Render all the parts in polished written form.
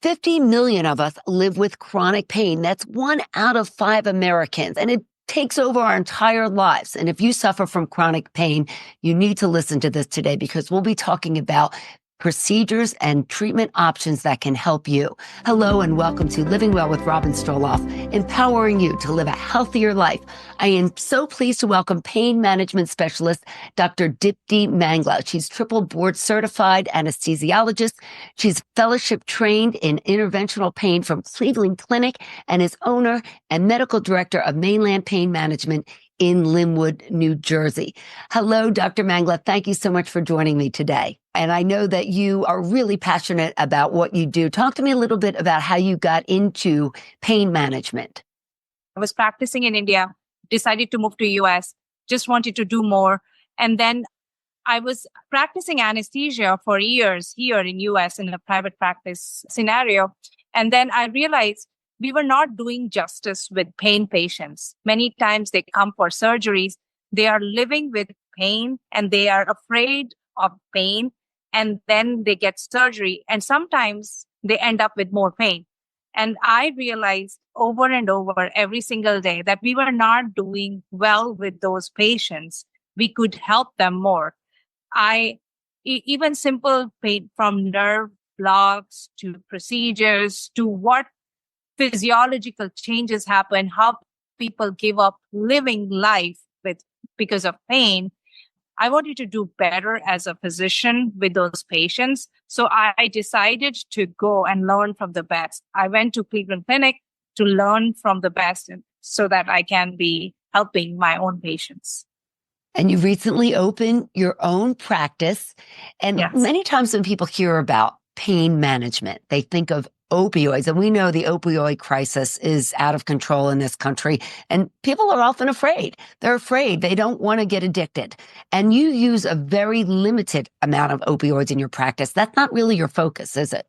50 million of us live with chronic pain. That's 1 out of 5 Americans, and it takes over our entire lives. And if you suffer from chronic pain, you need to listen to this today because we'll be talking about procedures and treatment options that can help you. Hello and welcome to Living Well with Robin Stroloff, empowering you to live a healthier life. I am so pleased to welcome pain management specialist, Dr. Dipty Mangla. She's triple board certified anesthesiologist. She's fellowship trained in interventional pain from Cleveland Clinic and is owner and medical director of Mainland Pain Management in Linwood, New Jersey. Hello, Dr. Mangla. Thank you so much for joining me today. And I know that you are really passionate about what you do. Talk to me a little bit about how you got into pain management. I was practicing in India, decided to move to US, just wanted to do more. And then I was practicing anesthesia for years here in US in a private practice scenario. And then I realized we were not doing justice with pain patients. Many times they come for surgeries. They are living with pain and they are afraid of pain. And then they get surgery. And sometimes they end up with more pain. And I realized over and over every single day that we were not doing well with those patients. We could help them more. Even simple pain, from nerve blocks to procedures to what physiological changes happen, how people give up living life because of pain. I wanted to do better as a physician with those patients. So I decided to go and learn from the best. I went to Cleveland Clinic to learn from the best so that I can be helping my own patients. And you recently opened your own practice. And Yes. Many times when people hear about pain management, they think of opioids. And we know the opioid crisis is out of control in this country. And people are often afraid. They're afraid. They don't want to get addicted. And you use a very limited amount of opioids in your practice. That's not really your focus, is it?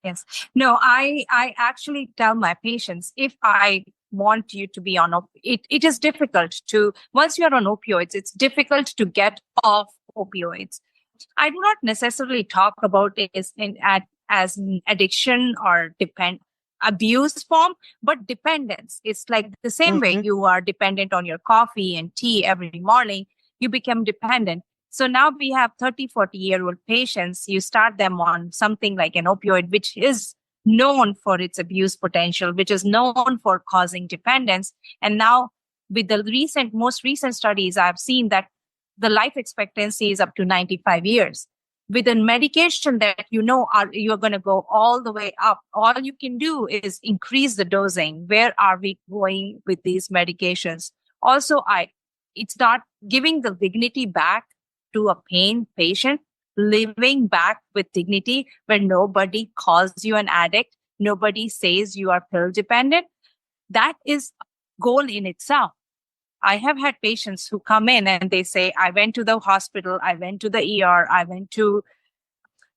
Yes. No, I actually tell my patients, if I want you to be on it is difficult to, once you're on opioids, it's difficult to get off opioids. I do not necessarily talk about it as an addiction or abuse form, but dependence. It's like the same way you are dependent on your coffee and tea every morning, you become dependent. So now we have 30, 40-year-old patients. You start them on something like an opioid, which is known for its abuse potential, which is known for causing dependence. And now with the most recent studies, I've seen that the life expectancy is up to 95 years. With a medication that you're going to go all the way up, all you can do is increase the dosing. Where are we going with these medications? Also, it's not giving the dignity back to a pain patient, living back with dignity where nobody calls you an addict, nobody says you are pill dependent. That is a goal in itself. I have had patients who come in and they say, I went to the hospital, I went to the ER, I went to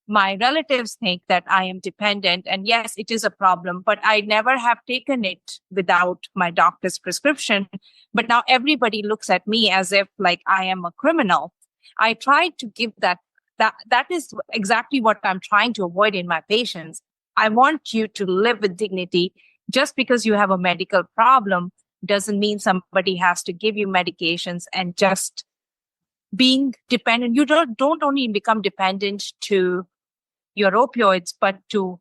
my relatives think that I am dependent. And yes, it is a problem, but I never have taken it without my doctor's prescription. But now everybody looks at me as if like I am a criminal. I try to give that is exactly what I'm trying to avoid in my patients. I want you to live with dignity. Just because you have a medical problem doesn't mean somebody has to give you medications and just being dependent. You don't only become dependent to your opioids, but to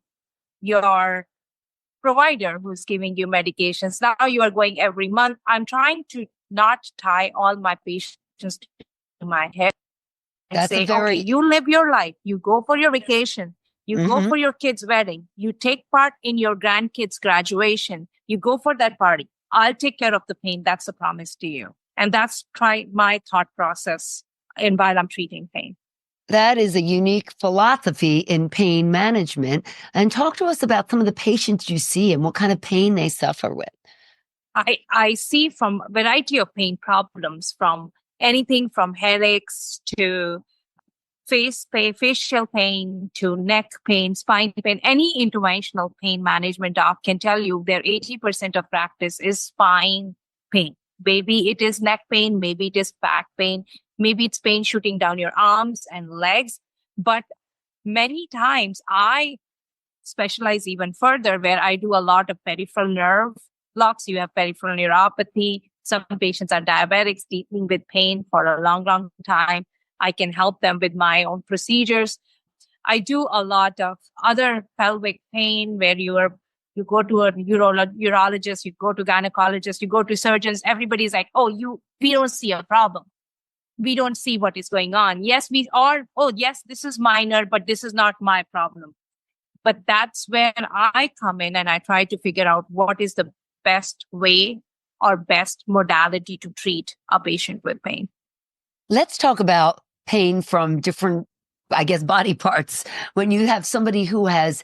your provider who's giving you medications. Now you are going every month. I'm trying to not tie all my patients to my head and say, okay, you live your life. You go for your vacation. You go for your kid's wedding. You take part in your grandkids' graduation. You go for that party. I'll take care of the pain. That's a promise to you. And that's my thought process while I'm treating pain. That is a unique philosophy in pain management. And talk to us about some of the patients you see and what kind of pain they suffer with. I see from a variety of pain problems, from anything from headaches to facial pain to neck pain, spine pain. Any interventional pain management doc can tell you their 80% of practice is spine pain. Maybe it is neck pain, maybe it is back pain, maybe it's pain shooting down your arms and legs. But many times I specialize even further where I do a lot of peripheral nerve blocks. You have peripheral neuropathy. Some patients are diabetics dealing with pain for a long, long time. I can help them with my own procedures. I do a lot of other pelvic pain where you go to a urologist, you go to gynecologist, you go to surgeons. Everybody's like, oh, we don't see a problem. We don't see what is going on. Yes, yes, this is minor, but this is not my problem. But that's when I come in and I try to figure out what is the best way or best modality to treat a patient with pain. Let's talk about pain from different, I guess, body parts. When you have somebody who has,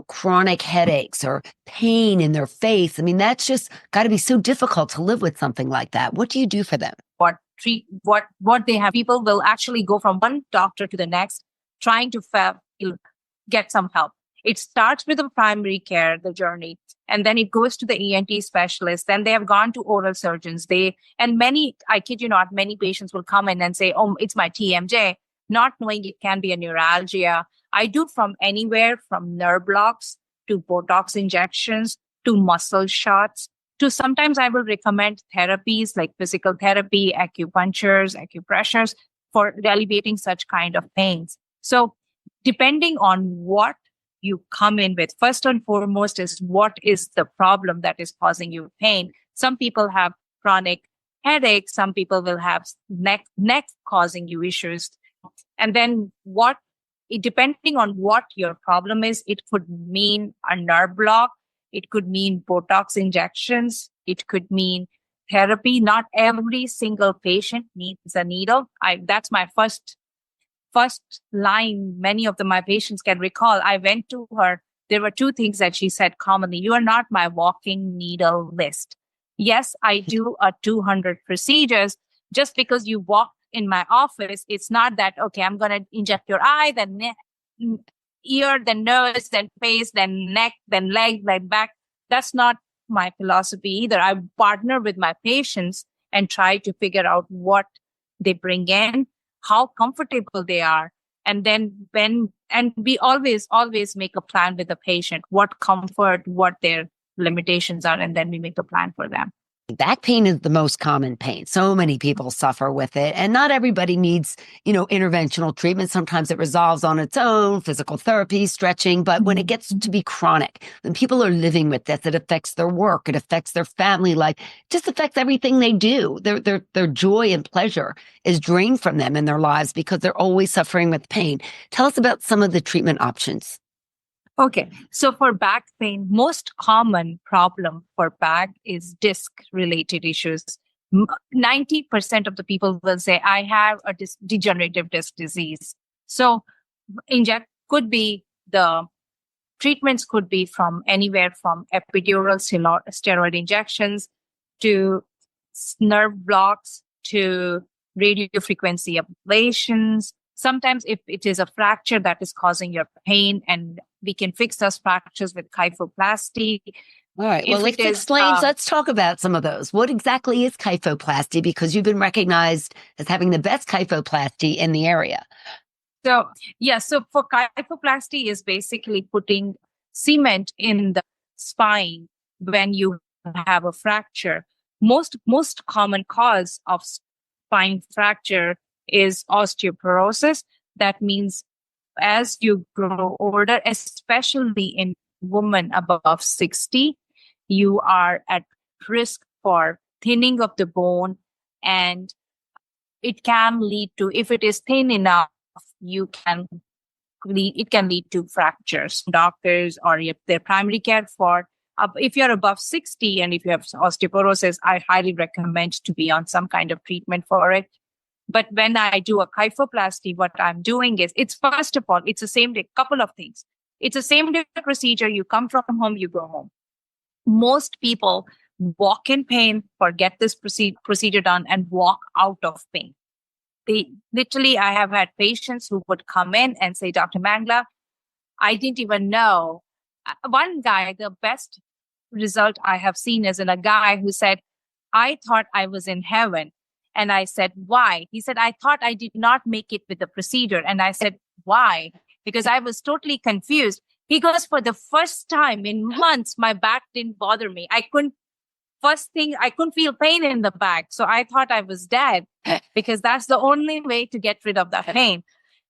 chronic headaches or pain in their face, I mean, that's just got to be so difficult to live with something like that. What do you do for them? What they have. People will actually go from one doctor to the next, trying to get some help. It starts with the primary care, the journey, and then it goes to the ENT specialist. Then they have gone to oral surgeons. I kid you not, many patients will come in and say, oh, it's my TMJ, not knowing it can be a neuralgia. I do from anywhere from nerve blocks to Botox injections to muscle shots to sometimes I will recommend therapies like physical therapy, acupunctures, acupressures for alleviating such kind of pains. So depending on what you come in with, first and foremost is what is the problem that is causing you pain. Some people have chronic headaches. Some people will have neck causing you issues. And then depending on what your problem is, it could mean a nerve block. It could mean Botox injections. It could mean therapy. Not every single patient needs a needle. That's my first line. Many of my patients can recall. I went to her. There were two things that she said commonly. You are not my walking needle list. Yes, I do a 200 procedures. Just because you walk in my office, it's not that, okay, I'm going to inject your eye, then ear, then nose, then face, then neck, then leg, then back. That's not my philosophy either. I partner with my patients and try to figure out what they bring in, how comfortable they are. And then we always make a plan with the patient, what comfort, what their limitations are, and then we make a plan for them. Back pain is the most common pain. So many people suffer with it, and not everybody needs, interventional treatment. Sometimes it resolves on its own, physical therapy, stretching. But when it gets to be chronic, when people are living with this, it affects their work, it affects their family life, it just affects everything they do. Their joy and pleasure is drained from them in their lives because they're always suffering with pain. Tell us about some of the treatment options. Okay. So for back pain, most common problem for back is disc-related issues. 90% of the people will say, I have a degenerative disc disease. So the treatments could be from anywhere from epidural steroid injections to nerve blocks to radiofrequency ablations. Sometimes if it is a fracture that is causing your pain, and we can fix those fractures with kyphoplasty. All right. Well, let's talk about some of those. What exactly is kyphoplasty? Because you've been recognized as having the best kyphoplasty in the area. So for kyphoplasty is basically putting cement in the spine when you have a fracture. Most common cause of spine fracture is osteoporosis. That means as you grow older, especially in women above 60, you are at risk for thinning of the bone, and it can lead to, if it is thin enough, it can lead to fractures. Doctors or if their primary care if you're above 60 and if you have osteoporosis, I highly recommend to be on some kind of treatment for it. But when I do a kyphoplasty, what I'm doing is, it's first of all, it's the same day, couple of things. It's the same day procedure. You come from home, you go home. Most people walk in pain or get this procedure done and walk out of pain. I have had patients who would come in and say, Dr. Mangla, I didn't even know. One guy, the best result I have seen is in a guy who said, I thought I was in heaven. And I said, why? He said, I thought I did not make it with the procedure. And I said, why? Because I was totally confused. He goes, for the first time in months, my back didn't bother me. First thing, I couldn't feel pain in the back. So I thought I was dead because that's the only way to get rid of that pain.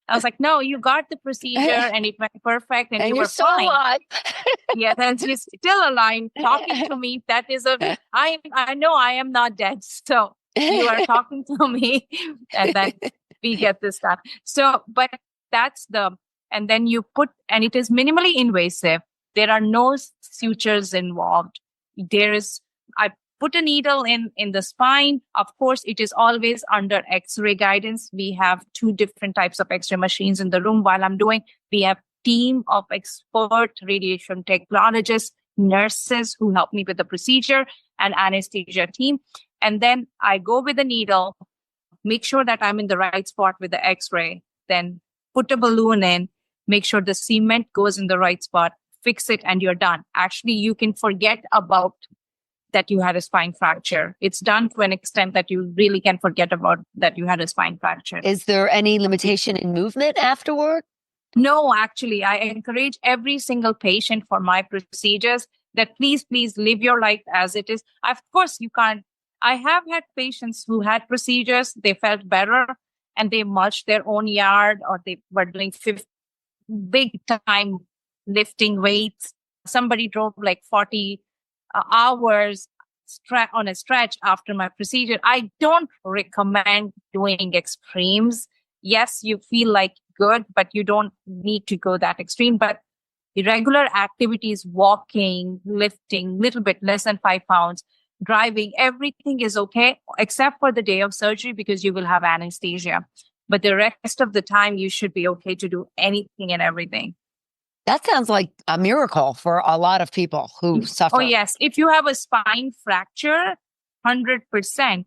I was like, no, you got the procedure and it went perfect and you you're were still fine. alive. Yeah, and you're still alive talking to me. That is I know I am not dead. So you are talking to me and then we get this done. So, but that's and then and it is minimally invasive. There are no sutures involved. I put a needle in the spine. Of course, it is always under X-ray guidance. We have 2 different types of X-ray machines in the room while I'm doing. We have team of expert radiation technologists, nurses who help me with the procedure, and anesthesia team. And then I go with the needle, make sure that I'm in the right spot with the X-ray, then put a balloon in, make sure the cement goes in the right spot, fix it, and you're done. Actually, you can forget about that you had a spine fracture. It's done to an extent that you really can forget about that you had a spine fracture. Is there any limitation in movement afterward? No, actually, I encourage every single patient for my procedures that please live your life as it is. Of course, you can't. I have had patients who had procedures, they felt better and they mulched their own yard or they were doing big time lifting weights. Somebody drove like 40 hours on a stretch after my procedure. I don't recommend doing extremes. Yes, you feel like good, but you don't need to go that extreme. But irregular activities, walking, lifting, little bit less than 5 pounds, driving, everything is okay, except for the day of surgery because you will have anesthesia. But the rest of the time, you should be okay to do anything and everything. That sounds like a miracle for a lot of people who suffer. Oh, yes. If you have a spine fracture, 100%,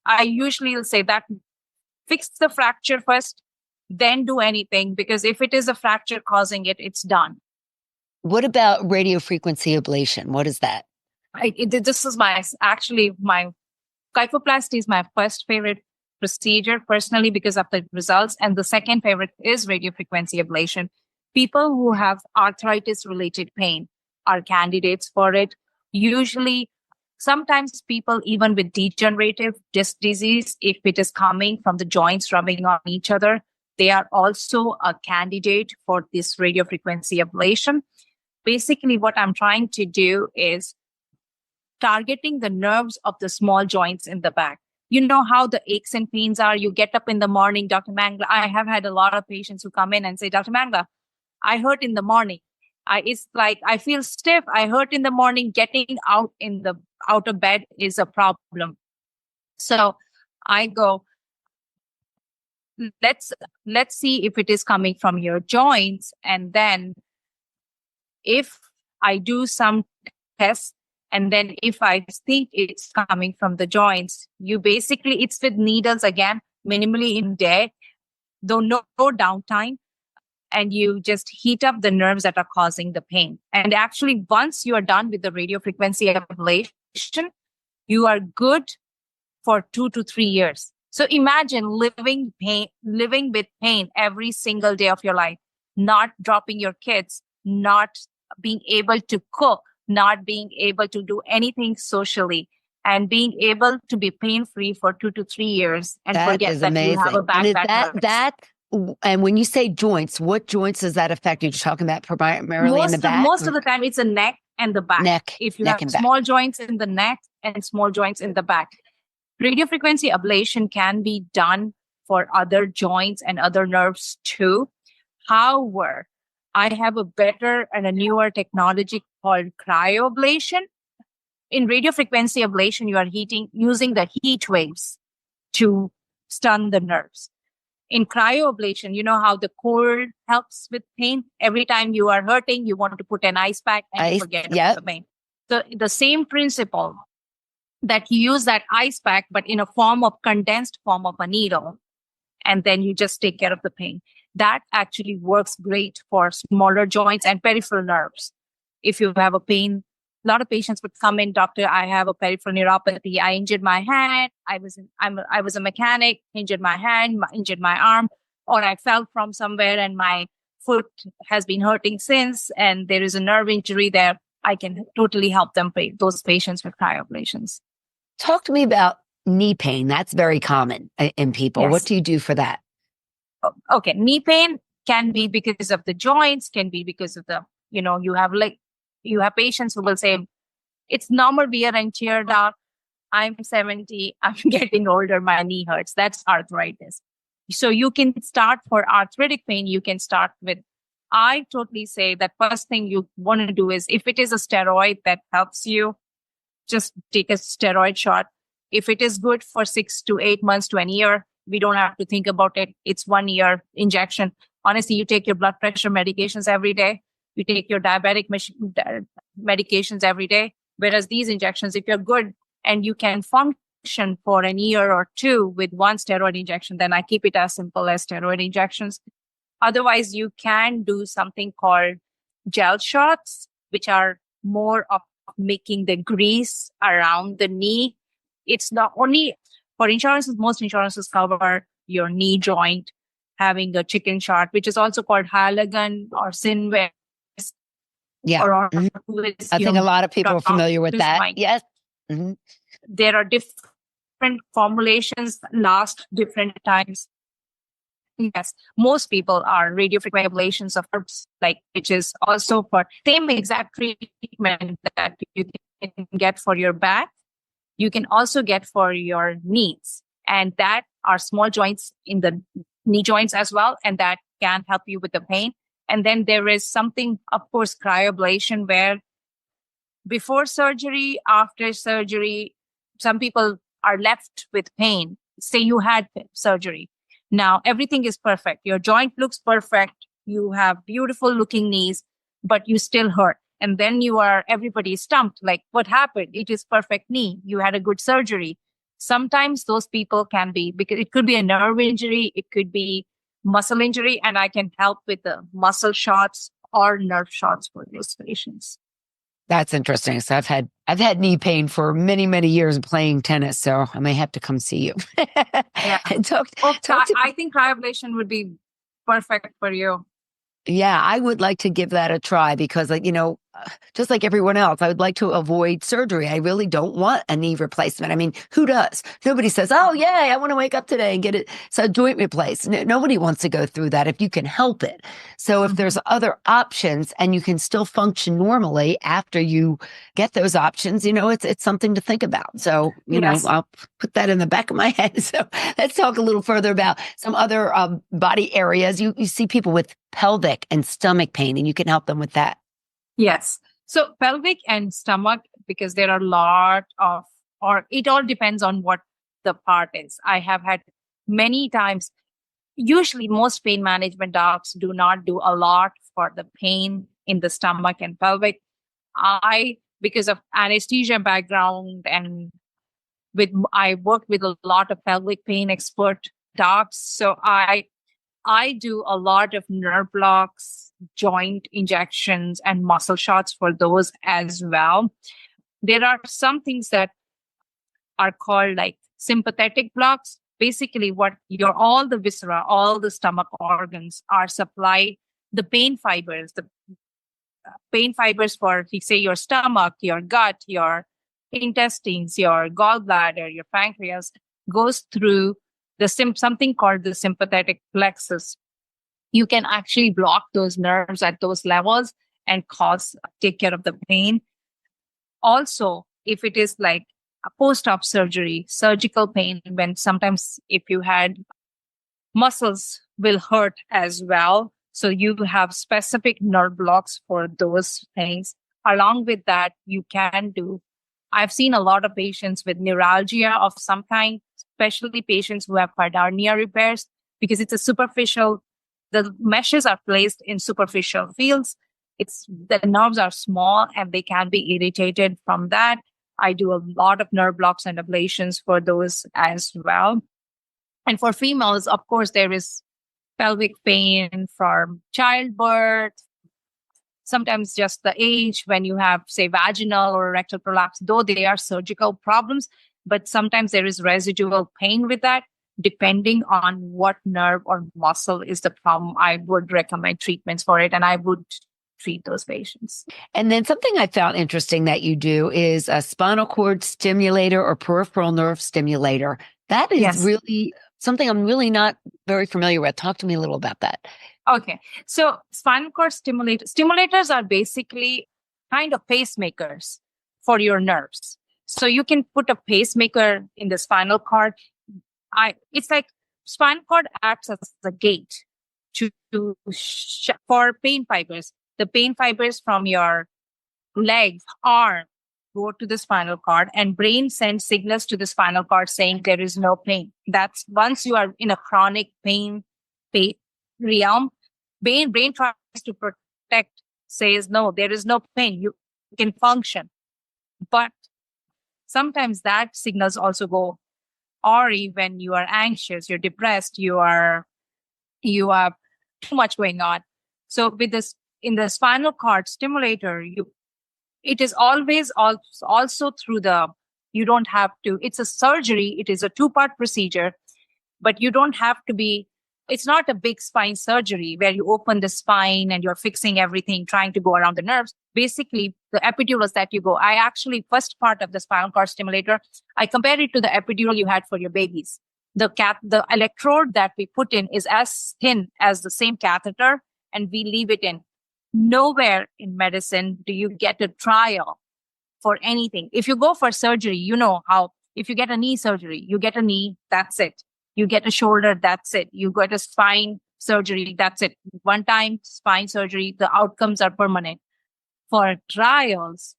I usually will say that fix the fracture first, then do anything. Because if it is a fracture causing it, it's done. What about radiofrequency ablation? What is that? This is my kyphoplasty is my first favorite procedure personally because of the results. And the second favorite is radiofrequency ablation. People who have arthritis-related pain are candidates for it. Usually, sometimes people even with degenerative disc disease, if it is coming from the joints rubbing on each other, they are also a candidate for this radiofrequency ablation. Basically, what I'm trying to do is targeting the nerves of the small joints in the back. You know how the aches and pains are. You get up in the morning, Dr. Mangla. I have had a lot of patients who come in and say, Dr. Mangla, I hurt in the morning. It's like I feel stiff. I hurt in the morning. Getting out of bed is a problem. So I go, let's see if it is coming from your joints, and then if I do some tests, and then if I think it's coming from the joints, it's with needles again, minimally in day, though no downtime. And you just heat up the nerves that are causing the pain. And actually, once you are done with the radiofrequency ablation, you are good for 2 to 3 years. So imagine living with pain every single day of your life, not dropping your kids, not being able to cook, not being able to do anything socially, and being able to be pain-free for 2 to 3 years and forget that you have a back that hurts. And when you say joints, what joints does that affect? You're talking about primarily in the back? Most of the time, it's the neck and the back. If you have small joints in the neck and small joints in the back. Radiofrequency ablation can be done for other joints and other nerves too. However, I have a better and a newer technology called cryoablation. In radiofrequency ablation, you are using the heat waves to stun the nerves. In cryoablation, you know how the cold helps with pain? Every time you are hurting, you want to put an ice pack and forget about the pain. So the same principle that you use that ice pack, but in a condensed form of a needle, and then you just take care of the pain. That actually works great for smaller joints and peripheral nerves. If you have a pain, a lot of patients would come in, doctor, I have a peripheral neuropathy. I injured my hand. I was a mechanic, injured my hand, injured my arm, or I fell from somewhere and my foot has been hurting since, and there is a nerve injury there, I can totally help them those patients with cryoablations. Talk to me about knee pain. That's very common in people. Yes. What do you do for that? Okay. Knee pain can be because of the joints, can be because of the, you have patients who will say, it's normal wear and tear, doc. I'm 70, I'm getting older, my knee hurts. That's arthritis. So you can start for arthritic pain, you can start with, I totally say that first thing you want to do is, if it is a steroid that helps you, just take a steroid shot. If it is good for 6 to 8 months to an year, we don't have to think about it. It's 1 year injection. Honestly, you take your blood pressure medications every day. You take your diabetic medications every day. Whereas these injections, if you're good and you can function for a year or two with one steroid injection, then I keep it as simple as steroid injections. Otherwise, you can do something called gel shots, which are more of making the grease around the knee. It's not only for insurances, most insurances cover your knee joint, having a chicken shot, which is also called Halogen or Synvest. Yeah. Or I think a lot of people are familiar with that. Yes. Mm-hmm. There are different formulations that last different times. Yes, most people are radiofrequency ablations of herbs, which is also for same exact treatment that you can get for your back. You can also get for your knees, and that are small joints in the knee joints as well, and that can help you with the pain. And then there is something, of course, cryoablation, where before surgery, after surgery, some people are left with pain. Say you had surgery. Now everything is perfect. Your joint looks perfect. You have beautiful looking knees, but you still hurt. And then everybody is stumped. Like, what happened? It is perfect knee. You had a good surgery. Sometimes those people can be, because it could be a nerve injury, it could be muscle injury, and I can help with the muscle shots or nerve shots for those patients. That's interesting. So I've had knee pain for many, many years playing tennis, so I may have to come see you. Yeah. I think cryoablation would be perfect for you. Yeah, I would like to give that a try because, just like everyone else, I would like to avoid surgery. I really don't want a knee replacement. I mean, who does? Nobody says, oh, yay, I want to wake up today and get a joint replaced. Nobody wants to go through that if you can help it. So if there's other options and you can still function normally after you get those options, it's something to think about. So, Yes. I'll put that in the back of my head. So let's talk a little further about some other body areas. You see people with pelvic and stomach pain, and you can help them with that. Yes. So pelvic and stomach, because there are a lot of, or it all depends on what the part is. I have had many times, usually most pain management docs do not do a lot for the pain in the stomach and pelvic. Because of anesthesia background and I worked with a lot of pelvic pain expert docs. So I do a lot of nerve blocks, joint injections, and muscle shots for those as well. There are some things that are called sympathetic blocks. Basically, all the viscera, all the stomach organs are supplied the pain fibers for, say, your stomach, your gut, your intestines, your gallbladder, your pancreas, goes through something called the sympathetic plexus. You can actually block those nerves at those levels and take care of the pain. Also, if it is like a post-op surgery, surgical pain, when sometimes if you had muscles will hurt as well. So you have specific nerve blocks for those things. Along with that, I've seen a lot of patients with neuralgia of some kind, especially patients who have hernia repairs, because it's the meshes are placed in superficial fields. The nerves are small and they can be irritated from that. I do a lot of nerve blocks and ablations for those as well. And for females, of course, there is pelvic pain from childbirth, sometimes just the age when you have, say, vaginal or rectal prolapse, though they are surgical problems, but sometimes there is residual pain with that. depending on what nerve or muscle is the problem, I would recommend treatments for it, and I would treat those patients. And then something I found interesting that you do is a spinal cord stimulator or peripheral nerve stimulator. That is Yes. really something I'm really not very familiar with. Talk to me a little about that. Okay. So spinal cord stimulators are basically kind of pacemakers for your nerves. So you can put a pacemaker in the spinal cord. It's like spinal cord acts as a gate for pain fibers. The pain fibers from your legs, arm, go to the spinal cord, and brain sends signals to the spinal cord saying there is no pain. That's once you are in a chronic pain realm, brain tries to protect, says no, there is no pain. You can function. But sometimes that signals also go awry when you are anxious, you're depressed, you have too much going on. So with this, in the spinal cord stimulator, it is always also through you don't have to, it's a surgery, it is a 2-part procedure, but you don't have to it's not a big spine surgery where you open the spine and you're fixing everything, trying to go around the nerves. Basically, the epidurals that you go, I actually, first part of the spinal cord stimulator, I compare it to the epidural you had for your babies. The electrode that we put in is as thin as the same catheter, and we leave it in. Nowhere in medicine do you get a trial for anything. If you go for surgery, you know how, if you get a knee surgery, you get a knee, that's it. You get a shoulder, that's it. You get a spine surgery, that's it. One time spine surgery, the outcomes are permanent. For trials,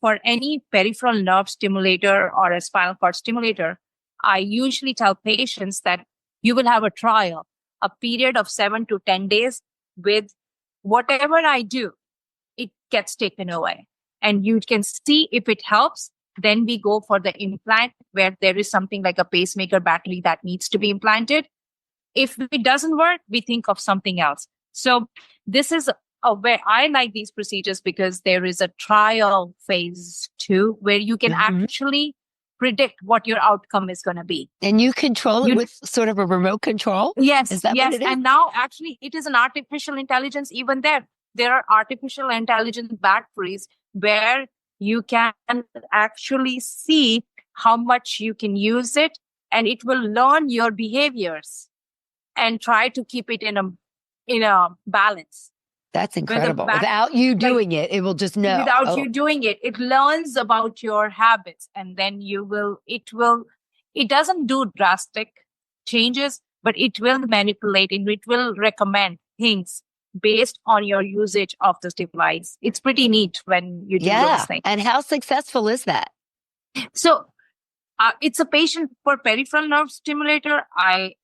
for any peripheral nerve stimulator or a spinal cord stimulator, I usually tell patients that you will have a trial, a period of 7 to 10 days with whatever I do, it gets taken away. And you can see if it helps. Then we go for the implant where there is something like a pacemaker battery that needs to be implanted. If it doesn't work, we think of something else. So this is where I like these procedures, because there is a trial phase too, where you can actually predict what your outcome is going to be. And you control it with sort of a remote control? Yes, is that yes. what it is? And now actually it is an artificial intelligence even there. There are artificial intelligence batteries where you can actually see how much you can use it, and it will learn your behaviors and try to keep it in a balance. That's incredible. Without you doing it will just know. Without you doing it, it learns about your habits, and then it doesn't do drastic changes, but it will manipulate and it will recommend things based on your usage of this device. It's pretty neat when you do those things. And how successful is that? So it's a patient for peripheral nerve stimulator. I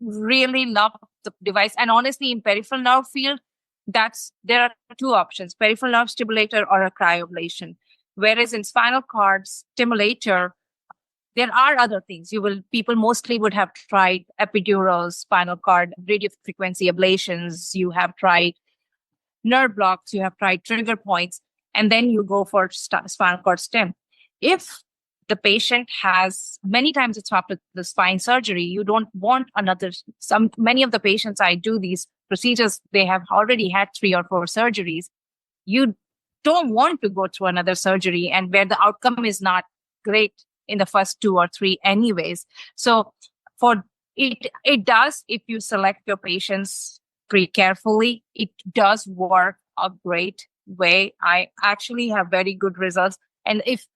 really love the device. And honestly, in peripheral nerve field, there are 2 options, peripheral nerve stimulator or a cryoablation. Whereas in spinal cord stimulator, there are other things. People mostly would have tried epidurals, spinal cord, radiofrequency ablations. You have tried nerve blocks. You have tried trigger points, and then you go for spinal cord stim. If the patient has, many times it's after the spine surgery, you don't want many of the patients I do these procedures, they have already had 3 or 4 surgeries. You don't want to go through another surgery, and where the outcome is not great in the first 2 or 3 anyways. So for it does, if you select your patients pretty carefully, it does work a great way. I actually have very good results. And if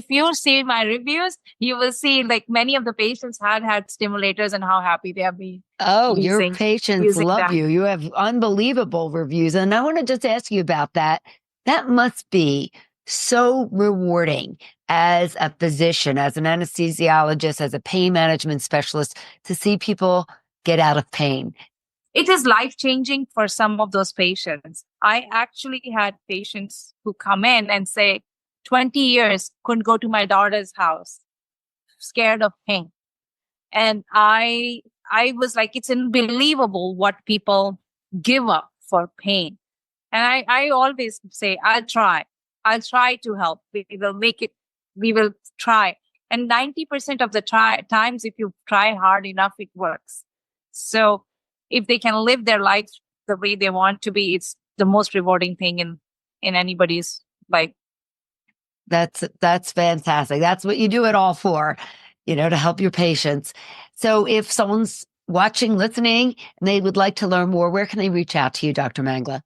you see my reviews, you will see like many of the patients had stimulators and how happy they have been. Oh, your patients love you. You have unbelievable reviews. And I want to just ask you about that. That must be so rewarding as a physician, as an anesthesiologist, as a pain management specialist, to see people get out of pain. It is life-changing for some of those patients. I actually had patients who come in and say, 20 years, couldn't go to my daughter's house, scared of pain. And I was like, it's unbelievable what people give up for pain. And I always say, I'll try to help. We will make it. We will try. And 90% of the times, if you try hard enough, it works. So if they can live their life the way they want to be, it's the most rewarding thing in anybody's life. That's fantastic. That's what you do it all for, to help your patients. So if someone's watching, listening, and they would like to learn more, where can they reach out to you, Dr. Mangla?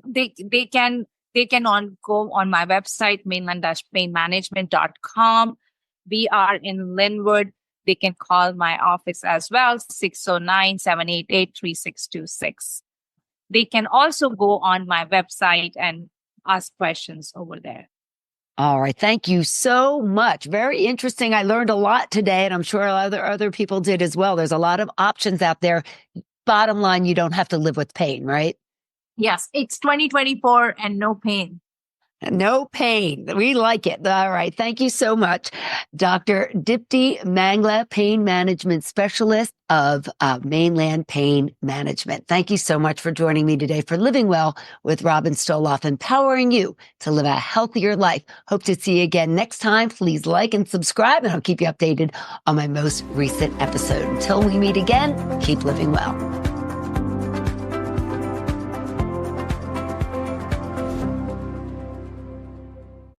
They can go on my website, mainland-painmanagement.com. We are in Linwood. They can call my office as well, 609-788-3626. They can also go on my website and ask questions over there. All right. Thank you so much. Very interesting. I learned a lot today, and I'm sure other people did as well. There's a lot of options out there. Bottom line, you don't have to live with pain, right? Yes, it's 2024 and no pain. No pain. We like it. All right. Thank you so much, Dr. Dipty Mangla, pain management specialist of Mainland Pain Management. Thank you so much for joining me today for Living Well with Robin Stoloff, empowering you to live a healthier life. Hope to see you again next time. Please like and subscribe, and I'll keep you updated on my most recent episode. Until we meet again, keep living well.